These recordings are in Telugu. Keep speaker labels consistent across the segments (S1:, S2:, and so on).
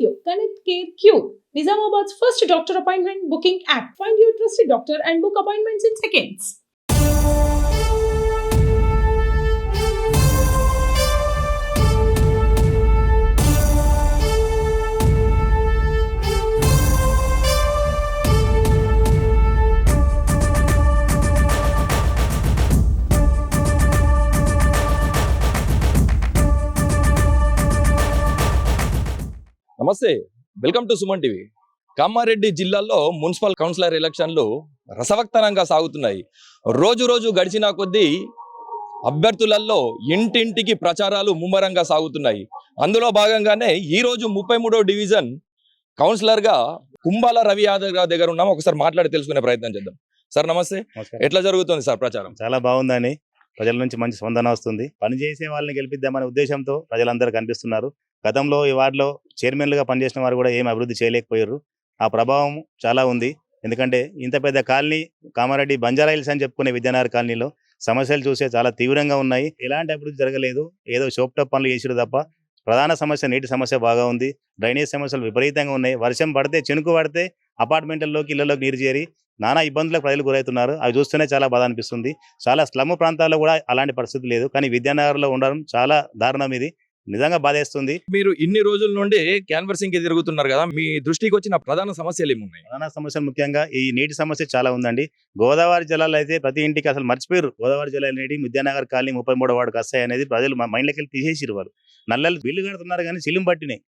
S1: you. Connect Care Cube, Nizamabad's first doctor appointment booking app. Find your trusted doctor and book appointments in seconds.
S2: నమస్తే, welcome to Suman TV. Kamareddy జిల్లాలో మున్సిపల్ కౌన్సిలర్ ఎలక్షన్లు రసవత్తరంగా సాగుతున్నాయి. రోజు రోజు గడిచిన కొద్దీ అభ్యర్థులలో ఇంటింటికి ప్రచారాలు ముమ్మరంగా సాగుతున్నాయి. అందులో భాగంగానే ఈ రోజు 33వ డివిజన్ కౌన్సిలర్గా కుంబాల రవి యాదవ్ గారి దగ్గర ఉన్నాం. ఒకసారి మాట్లాడి తెలుసుకునే ప్రయత్నం చేద్దాం. సార్ నమస్తే, ఎట్లా జరుగుతుంది సార్ ప్రచారం?
S3: చాలా బాగుందని ప్రజల నుంచి మంచి స్పందన వస్తుంది. పనిచేసే వాళ్ళని గెలిపిద్దామనే ఉద్దేశంతో ప్రజలందరూ కనిపిస్తున్నారు. గతంలో ఈ వార్డులో చైర్మన్లుగా పనిచేసిన వారు కూడా ఏం అభివృద్ధి చేయలేకపోయారు. ఆ ప్రభావం చాలా ఉంది. ఎందుకంటే ఇంత పెద్ద కాలనీ కామారెడ్డి బంజారా హిల్స్ అని చెప్పుకునే విద్యానగర్ కాలనీలో సమస్యలు చూసే చాలా తీవ్రంగా ఉన్నాయి. ఎలాంటి అభివృద్ధి జరగలేదు. ఏదో షోప్టాప్ పనులు చేసిరు తప్ప ప్రధాన సమస్య నీటి సమస్య బాగా ఉంది. డ్రైనేజ్ సమస్యలు విపరీతంగా ఉన్నాయి. వర్షం పడితే చినుకు పడితే అపార్ట్మెంట్లలోకి ఇళ్లలోకి నీరు చేరి నానా ఇబ్బందులకు ప్రజలు గురవుతున్నారు. అవి చూస్తేనే చాలా బాధ అనిపిస్తుంది. చాలా స్లమ్ ప్రాంతాల్లో కూడా అలాంటి పరిస్థితి లేదు. కానీ విద్యానగర్లో ఉండడం చాలా దారుణం. ఇది నిజంగా బాధేస్తుంది.
S2: మీరు ఇన్ని రోజుల నుండి క్యాన్వర్సింగ్ కి తిరుగుతున్నారు కదా, మీ దృష్టికి వచ్చిన ప్రధాన సమస్యలు ఏమున్నాయి?
S3: ప్రధాన సమస్యలు ముఖ్యంగా ఈ నీటి సమస్య చాలా ఉందండి. గోదావరి జలాలు అయితే ప్రతి ఇంటికి అసలు మర్చిపోయారు. గోదావరి జలాలు నీటి విద్యానగర్ కాలనీ 33వ వార్డుకి వస్తాయి అనేది ప్రజలు మా మైండ్లోకి వెళ్ళి తీసేసిరు. వాళ్ళు నల్లలు బిల్లు కడుతున్నారు కానీ సిలిం పట్టినాయి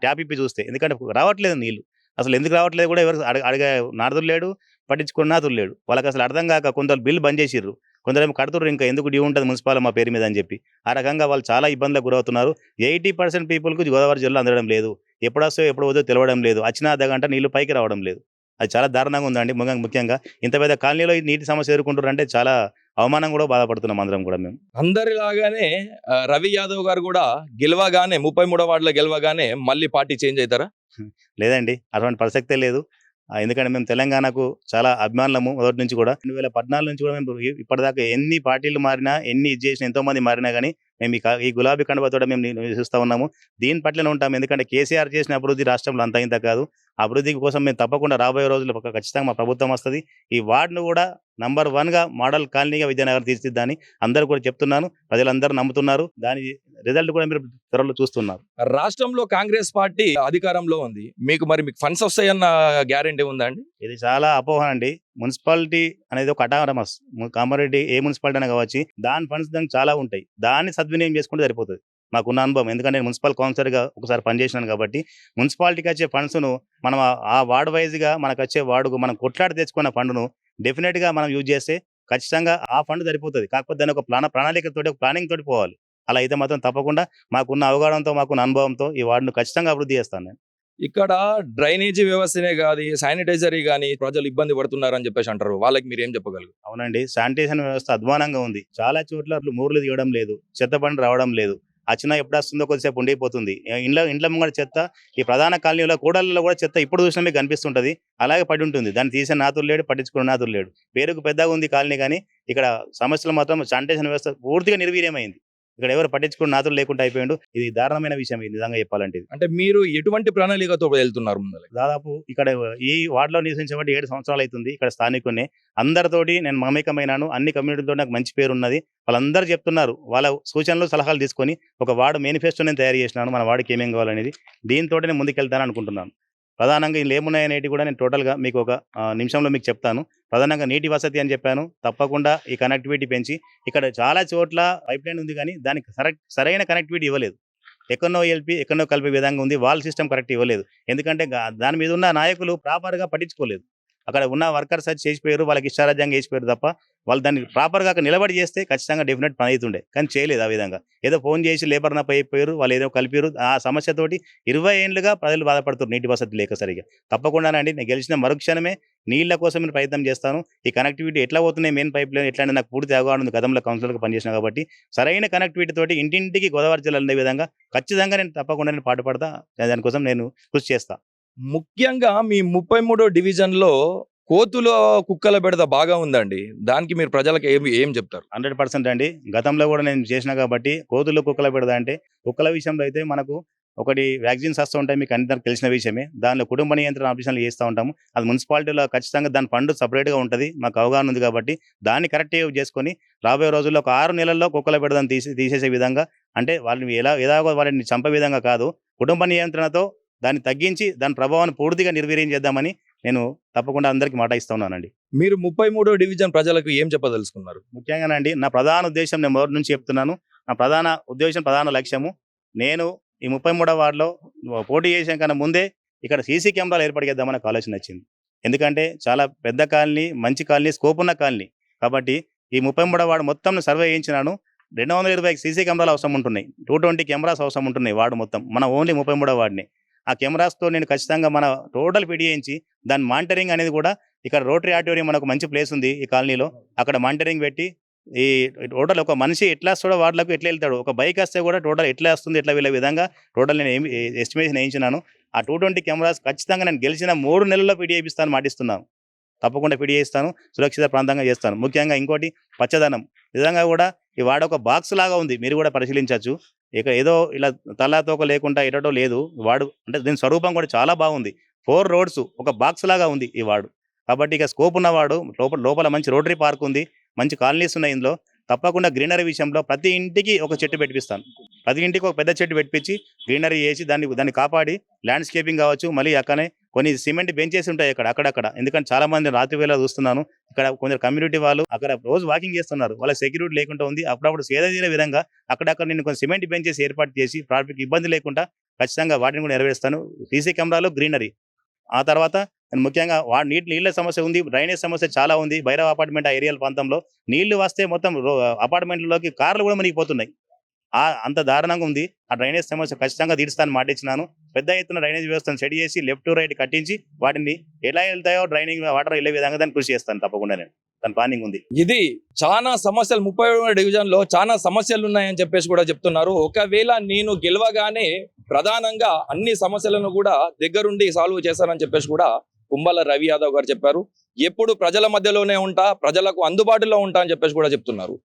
S3: ట్యాప్ ఇప్పి చూస్తే. ఎందుకంటే రావట్లేదు నీళ్లు. అసలు ఎందుకు రావట్లేదు కూడా ఎవరు అడిగే నాదులు లేడు, పట్టించుకున్న నాదులు లేడు. వాళ్ళకి అసలు అర్థం కాక కొందరు బిల్లు బంద్ చేసిర్రు, కొందరేమో కడుతుర్రు. ఇంకా ఎందుకు డ్యూ ఉంటుంది మున్సిపాల్ మా పేరు మీద అని చెప్పి ఆ రకంగా వాళ్ళు చాలా ఇబ్బందులకు గురవుతున్నారు. 80% పీపుల్కు గోదావరి జిల్లా అందడం లేదు. ఎప్పుడు వస్తాయో ఎప్పుడు వద్దో తెలియడం లేదు. వచ్చిన అర్ధ గంట నీళ్లు పైకి రావడం లేదు. అది చాలా దారుణంగా ఉందండి. ముఖ్యంగా ఇంత పెద్ద కాలనీలో ఈ నీటి సమస్య ఎదుర్కొంటారు అంటే చాలా అవమానం కూడా బాధపడుతున్నాం అందరం కూడా. మేము
S2: అందరిలాగానే రవి యాదవ్ గారు కూడా గెలవగానే 33వ వార్డులో గెలవగానే మళ్ళీ పార్టీ చేంజ్ అవుతారా?
S3: లేదండి, అటువంటి ప్రసక్తే లేదు. ఎందుకంటే మేము తెలంగాణకు చాలా అభిమానులము మొదటి నుంచి కూడా. 2014 నుంచి కూడా మేము ఇప్పటిదాకా ఎన్ని పార్టీలు మారినా, ఎన్ని ఇది చేసినా, ఎంతో మంది మారినా కానీ మేము ఈ గులాబీ కండువతో మేము నివసిస్తూ ఉన్నాము. దీని పట్లనే ఉంటాము. ఎందుకంటే కేసీఆర్ చేసిన అభివృద్ధి రాష్ట్రంలో అంత ఇంత కాదు. అభివృద్ధి కోసం మేము తప్పకుండా రాబోయే రోజుల్లో ఖచ్చితంగా మా ప్రభుత్వం వస్తుంది. ఈ వార్డును కూడా నంబర్ 1గా మోడల్ కాలనీగా విద్యానగర్ తీర్చిద్దాని అందరూ కూడా చెప్తున్నాను. ప్రజలందరూ నమ్ముతున్నారు. దాని రిజల్ట్ కూడా మీరు త్వరలో చూస్తున్నారు.
S2: రాష్ట్రంలో కాంగ్రెస్ పార్టీ అధికారంలో ఉంది. మీకు ఫండ్స్ వస్తాయన్న గ్యారెంటీ ఉందా అండి?
S3: ఇది చాలా అపోహ అండి. మున్సిపాలిటీ అనేది ఒక అటానమస్. కామారెడ్డి ఏ మున్సిపాలిటీ అయినా కావచ్చు, దాని ఫండ్స్ దానికి చాలా ఉంటాయి. దాన్ని సద్వినియోగం చేసుకుంటే సరిపోతుంది. మాకున్న అనుభవం, ఎందుకంటే నేను మున్సిపల్ కౌన్సిలర్గా ఒకసారి పనిచేసినాను కాబట్టి మున్సిపాలిటీకి వచ్చే ఫండ్స్ను మనం ఆ వార్డు వైజ్గా మనకు వచ్చే వార్డుకు మనం కొట్లాడి తెచ్చుకున్న ఫండ్ను డెఫినెట్గా మనం యూజ్ చేస్తే ఖచ్చితంగా ఆ ఫండ్ సరిపోతుంది. కాకపోతే దాని ఒక ప్రణాళికతో, ఒక ప్లానింగ్ తోటి పోవాలి. అలా అయితే మాత్రం తప్పకుండా మాకున్న అవగాహనతో, మాకున్న అనుభవంతో ఈ వార్డును ఖచ్చితంగా అభివృద్ధి చేస్తాను నేను.
S2: ఇక్కడ డ్రైనేజీ వ్యవస్థనే కాదు, శానిటైజరీ కానీ ప్రజలు ఇబ్బంది పడుతున్నారని చెప్పేసి అంటారు. వాళ్ళకి మీరు ఏం చెప్పగలరు?
S3: అవునండి, శానిటేషన్ వ్యవస్థ అధ్వానంగా ఉంది. చాలా చోట్ల మూర్లు తీయడం లేదు, చెత్త బండి రావడం లేదు. వచ్చినా ఎప్పుడు వస్తుందో కొద్దిసేపు ఉండిపోతుంది. ఇంట్లో ముంగడ చెత్త, ఈ ప్రధాన కాలనీలో కూడళ్ళలో కూడా చెత్త ఇప్పుడు చూసినా మీకు కనిపిస్తుంటది. అలాగే పడి ఉంటుంది. దాన్ని తీసే నాతులు లేడు, పట్టించుకున్న నాతులు లేడు. పేరుకు పెద్దగా ఉంది కాలనీ, కానీ ఇక్కడ సమస్యలు మాత్రం శానిటేషన్ వ్యవస్థ పూర్తిగా నిర్వీర్యమైంది. ఇక్కడ ఎవరు పట్టించుకున్న నాతులు లేకుండా అయిపోయాడు. ఇది దారుణమైన విషయం. ఇది నిజంగా చెప్పాలంటే.
S2: అంటే మీరు ఎటువంటి ప్రణాళికతో వెళ్తున్నారు?
S3: దాదాపు ఇక్కడ ఈ వార్డులో నివసించబట్టి 7 సంవత్సరాలు అవుతుంది. ఇక్కడ స్థానికుని అందరితోటి నేను మమేకమైనాను. అన్ని కమ్యూనిటీతో నాకు మంచి పేరు ఉన్నది. వాళ్ళందరూ చెప్తున్నారు. వాళ్ళ సూచనలు సలహాలు తీసుకొని ఒక వార్డు మేనిఫెస్టో నేను తయారు చేసినాను. మన వార్డుకి ఏమేం కావాలనేది దీంతో నేను ముందుకెళ్తాను అనుకుంటున్నాను. ప్రధానంగా ఇందులో ఏమున్నాయనేది కూడా నేను టోటల్గా మీకు ఒక నిమిషంలో మీకు చెప్తాను. ప్రధానంగా నీటి వసతి అని చెప్పాను. తప్పకుండా ఈ కనెక్టివిటీ పెంచి, ఇక్కడ చాలా చోట్ల పైప్ లైన్ ఉంది కానీ దానికి సరైన కనెక్టివిటీ ఇవ్వలేదు. ఎక్కడో ఎల్పి ఎక్కడో కలిపే విధంగా ఉంది. వాల్ సిస్టమ్ కరెక్ట్ ఇవ్వలేదు. ఎందుకంటే దాని మీద ఉన్న నాయకులు ప్రాపర్గా పట్టించుకోలేదు. అక్కడ ఉన్న వర్కర్స్ అది చేసిపోయారు, వాళ్ళకి ఇష్టారాజ్యంగా చేసిపోయారు తప్ప వాళ్ళు దాన్ని ప్రాపర్గా నిలబడి చేస్తే ఖచ్చితంగా డెఫినెట్ పని అవుతుండే. కానీ చేయలేదు. ఆ విధంగా ఏదో ఫోన్ చేసి లేబర్ నప్ప అయిపోయారు, వాళ్ళు ఏదో కలిపారు. ఆ సమస్యతోటి 20 ఏళ్ళుగా ప్రజలు బాధపడుతున్నారు నీటి వసతి లేక సరిగా. తప్పకుండానండి, నేను గెలిచిన మరుక్షణమే నీళ్ల కోసం నేను ప్రయత్నం చేస్తాను. ఈ కనెక్టివిటీ ఎట్లా పోతున్నాయి, మెయిన్ పైప్ లైన్ ఎట్లా నాకు పూర్తి అవగాహన ఉంది. గతంలో కౌన్సిలర్గా పనిచేసిన కాబట్టి సరైన కనెక్టివిటీ తోటి ఇంటింటికి గోదావరి జిల్లా ఉండే విధంగా ఖచ్చితంగా నేను తప్పకుండా నేను పాటుపడతా. దానికోసం నేను కృషి చేస్తా.
S2: ముఖ్యంగా మీ 33వ డివిజన్లో కోతుల కుక్కల బెడద బాగా ఉందండి. దానికి మీరు ప్రజలకు ఏం చెప్తారు?
S3: 100% అండి. గతంలో కూడా నేను చేసిన కాబట్టి కోతులు కుక్కల బెడద అంటే కుక్కల విషయంలో అయితే మనకు ఒకటి వ్యాక్సిన్స్ వస్తూ ఉంటాయి. మీకు అందరికి తెలిసిన విషయమే. దానిలో కుటుంబ నియంత్రణ ఆపరేషన్లు చేస్తూ ఉంటాము. అది మున్సిపాలిటీలో ఖచ్చితంగా దాని ఫండ్ సపరేట్‌గా ఉంటది. మాకు అవగాహన ఉంది కాబట్టి దాన్ని కరెక్ట్ చేసుకొని రాబోయే రోజుల్లో ఒక 6 నెలల్లో కుక్కల బెడదను తీసేసే విధంగా అంటే వాళ్ళని ఎలాగో వాళ్ళని చంపే విధంగా కాదు. కుటుంబ నియంత్రణతో దాన్ని తగ్గించి దాని ప్రభావాన్ని పూర్తిగా నిర్వీర్యం చేద్దామని నేను తప్పకుండా అందరికీ మాట ఇస్తా ఉన్నానండి.
S2: మీరు 33వ డివిజన్ ప్రజలకు ఏం చెప్పదలుచుకున్నారు?
S3: ముఖ్యంగానండి నా ప్రధాన ఉద్దేశం నేను మొదటి నుంచి చెప్తున్నాను. నా ప్రధాన ఉద్దేశం, ప్రధాన లక్ష్యము నేను ఈ 33వ వార్డులో పోటీ చేసే కన్నా ముందే ఇక్కడ సీసీ కెమెరాలు ఏర్పాటు చేద్దామని ఒక ఆలోచన వచ్చింది. ఎందుకంటే చాలా పెద్ద కాలనీ, మంచి కాలనీ, స్కోప్ ఉన్న కాలనీ. కాబట్టి ఈ 33వ వార్డు మొత్తం సర్వే చేయించినాను. 220 సీసీ కెమెరాలు అవసరం ఉంటున్నాయి. 220 కెమెరాస్ అవసరం ఉంటున్నాయి వార్డు మొత్తం. మన ఓన్లీ 33వ వార్డుని. ఆ కెమెరాస్‌తో నేను ఖచ్చితంగా మన టోటల్ ఫిట్ చేయించి దాని మానిటరింగ్ అనేది కూడా ఇక్కడ రోటరీ ఆడిటోరియం మనకు మంచి ప్లేస్ ఉంది ఈ కాలనీలో. అక్కడ మానిటరింగ్ పెట్టి ఈ టోటల్ ఒక మనిషి ఎట్లా వస్తాడో వార్డులకు ఎట్లా వెళ్తాడు, ఒక బైక్ వస్తే కూడా టోటల్ ఎట్లా వస్తుంది, ఎట్లా వెళ్ళే విధంగా టోటల్ నేను ఎస్టిమేషన్ వేయించినాను. ఆ 220 కెమెరాస్ ఖచ్చితంగా నేను గెలిచిన 3 నెలల్లో ఫిట్ చేయిస్తాను మాటిస్తున్నాను. తప్పకుండా ఫిట్ చేయిస్తాను. సురక్షిత ప్రాంతంగా చేస్తాను. ముఖ్యంగా ఇంకోటి పచ్చదనం. నిజంగా కూడా ఈ వాడ ఒక బాక్స్ లాగా ఉంది. మీరు కూడా పరిశీలించవచ్చు. ఇక ఏదో ఇలా తలాతోక లేకుండా ఎటటో లేదు. వాడు అంటే దీని స్వరూపం కూడా చాలా బాగుంది. 4 రోడ్స్ ఒక బాక్స్ లాగా ఉంది ఈ వార్డు. కాబట్టి ఇక స్కోప్ ఉన్నవాడు లోపల మంచి రోటరీ పార్క్ ఉంది. మంచి కాలనీస్ ఉన్నాయి ఇందులో. తప్పకుండా గ్రీనరీ విషయంలో ప్రతి ఇంటికి ఒక చెట్టు పెట్టిపిస్తాను. ప్రతి ఇంటికి ఒక పెద్ద చెట్టు పెట్టించి గ్రీనరీ చేసి దాన్ని కాపాడి ల్యాండ్స్కేపింగ్ కావచ్చు. మళ్ళీ అక్కడనే కొన్ని సిమెంట్ బెంచెస్ ఉంటాయి అక్కడక్కడ. ఎందుకంటే చాలా మంది రాత్రి వేళ చూస్తున్నాను. ఇక్కడ కొందరు కమ్యూనిటీ వాళ్ళు అక్కడ రోజు వాకింగ్ చేస్తున్నారు. వాళ్ళ సెక్యూరిటీ లేకుండా ఉంది. అప్పుడప్పుడు సేద తీరే విధంగా అక్కడక్కడ నేను కొన్ని సిమెంట్ బెంచెస్ ఏర్పాటు చేసి ట్రాఫిక్ ఇబ్బంది లేకుండా ఖచ్చితంగా వాటిని కూడా నెరవేరుస్తాను. సీసీ కెమెరాలు, గ్రీనరీ. ఆ తర్వాత ముఖ్యంగా నీళ్ళ సమస్య ఉంది. డ్రైనేజ్ సమస్య చాలా ఉంది. భైరవ అపార్ట్మెంట్ ఆ ఏరియాల ప్రాంతంలో నీళ్లు వస్తే మొత్తం అపార్ట్మెంట్లలోకి కార్లు కూడా మునిగిపోతున్నాయి. అంత దారుణంగా ఉంది. ఆ డ్రైనేజ్ సమస్య ఖచ్చితంగా తీరుస్తాను మాటిచ్చినాను. పెద్ద ఎత్తున డ్రైనేజ్ వ్యవస్థను సెట్ చేసి లెఫ్ట్ రైట్ కట్టించి వాటిని ఎలా వెళ్తాయో డ్రైనింగ్ వాటర్ వెళ్ళే విధంగా దాన్ని కృషి చేస్తాను తప్పకుండా. నేను దాని ప్లానింగ్ ఉంది.
S2: ఇది చాలా సమస్యలు 33వ డివిజన్ లో చాలా సమస్యలు ఉన్నాయని చెప్పేసి కూడా చెప్తున్నారు. ఒకవేళ నేను గెలవగానే ప్రధానంగా అన్ని సమస్యలను కూడా దగ్గరుండి సాల్వ్ చేశానని చెప్పేసి కూడా కుంభాల రవి యాదవ్ గారు చెప్పారు. ఎప్పుడు ప్రజల మధ్యలోనే ఉంటా, ప్రజలకు అందుబాటులో ఉంటా అని చెప్పేసి కూడా చెప్తున్నారు.